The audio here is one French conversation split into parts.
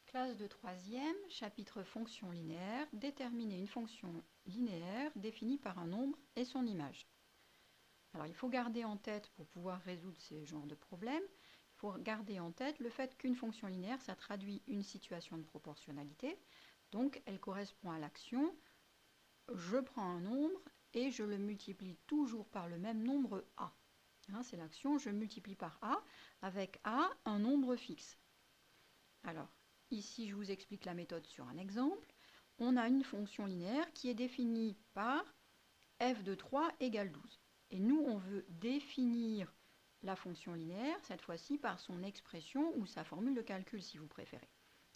Classe de troisième, chapitre fonction linéaire, déterminer une fonction linéaire définie par un nombre et son image. Alors il faut garder en tête, pour pouvoir résoudre ce genre de problème, il faut garder en tête le fait qu'une fonction linéaire, ça traduit une situation de proportionnalité, donc elle correspond à l'action je prends un nombre et je le multiplie toujours par le même nombre a. C'est l'action je multiplie par a, avec a un nombre fixe. Alors, ici, je vous explique la méthode sur un exemple. On a une fonction linéaire qui est définie par f de 3 égale 12. Et nous, on veut définir la fonction linéaire, cette fois-ci, par son expression ou sa formule de calcul, si vous préférez.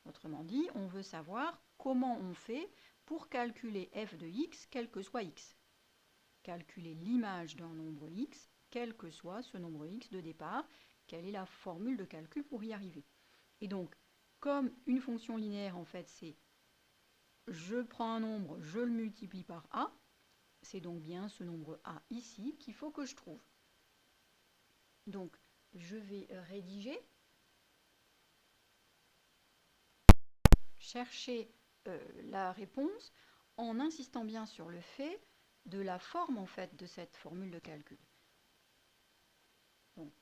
Autrement dit, on veut savoir comment on fait pour calculer f de x, quel que soit x. Calculer l'image d'un nombre x, quel que soit ce nombre x de départ, quelle est la formule de calcul pour y arriver. Et donc, comme une fonction linéaire, en fait, c'est je prends un nombre, je le multiplie par a, c'est donc bien ce nombre a ici qu'il faut que je trouve. Donc, je vais rédiger, chercher la réponse en insistant bien sur le fait de la forme, en fait, de cette formule de calcul. Donc,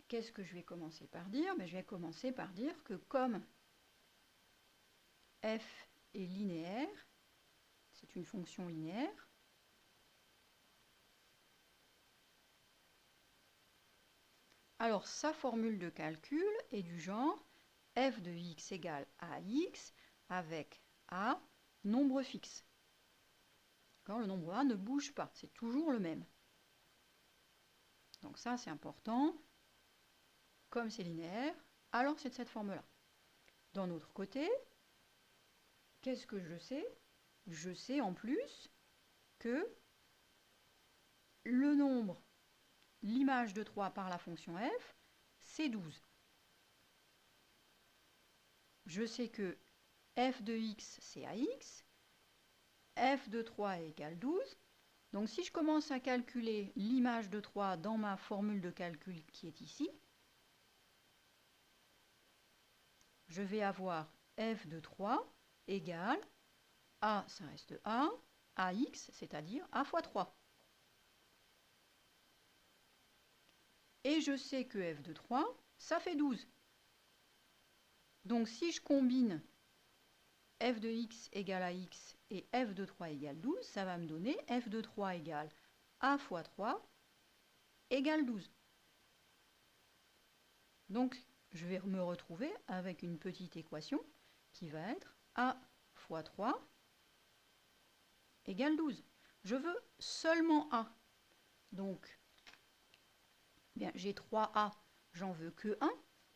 qu'est-ce que je vais commencer par dire? Je vais commencer par dire que comme f est linéaire, c'est une fonction linéaire, alors sa formule de calcul est du genre f de x égale ax avec a, nombre fixe. Le nombre a ne bouge pas, c'est toujours le même. Donc ça c'est important, comme c'est linéaire, alors c'est de cette forme-là. D'un autre côté, qu'est-ce que je sais? Je sais en plus que le nombre, l'image de 3 par la fonction f, c'est 12. Je sais que f de x, c'est ax, f de 3 égale 12. Donc si je commence à calculer l'image de 3 dans ma formule de calcul qui est ici, je vais avoir f de 3 égale a, ça reste a, ax, c'est-à-dire a fois 3. Et je sais que f de 3, ça fait 12. Donc si je combine f de x égale ax et f de 3 égale 12, ça va me donner f de 3 égale a fois 3 égale 12. Donc je vais me retrouver avec une petite équation qui va être a fois 3 égale 12. Je veux seulement a. Donc, j'ai 3a, j'en veux que 1.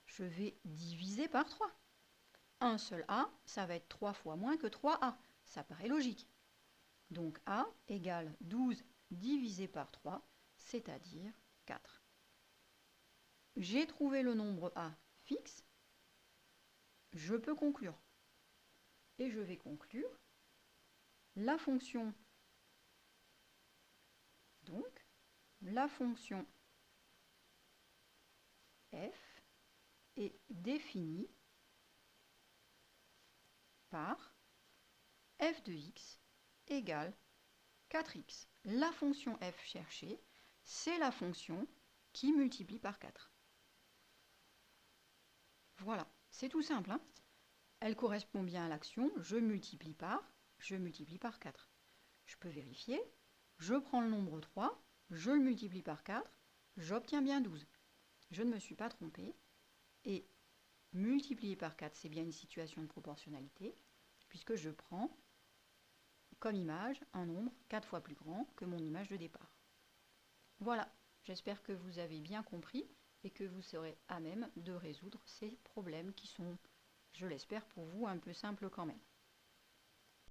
Je vais diviser par 3. Un seul a, ça va être 3 fois moins que 3a. Ça paraît logique. Donc a égale 12 divisé par 3, c'est-à-dire 4. J'ai trouvé le nombre a fixe. Je peux conclure. Et je vais conclure la fonction, donc, la fonction f est définie par f de x égale 4x. La fonction f cherchée, c'est la fonction qui multiplie par 4. Voilà, c'est tout simple. Elle correspond bien à l'action je multiplie par 4. Je peux vérifier. Je prends le nombre 3, je le multiplie par 4, j'obtiens bien 12. Je ne me suis pas trompée. Et multiplier par 4, c'est bien une situation de proportionnalité, puisque je prends comme image un nombre 4 fois plus grand que mon image de départ. Voilà, j'espère que vous avez bien compris et que vous serez à même de résoudre ces problèmes qui sont, je l'espère pour vous, un peu simples quand même.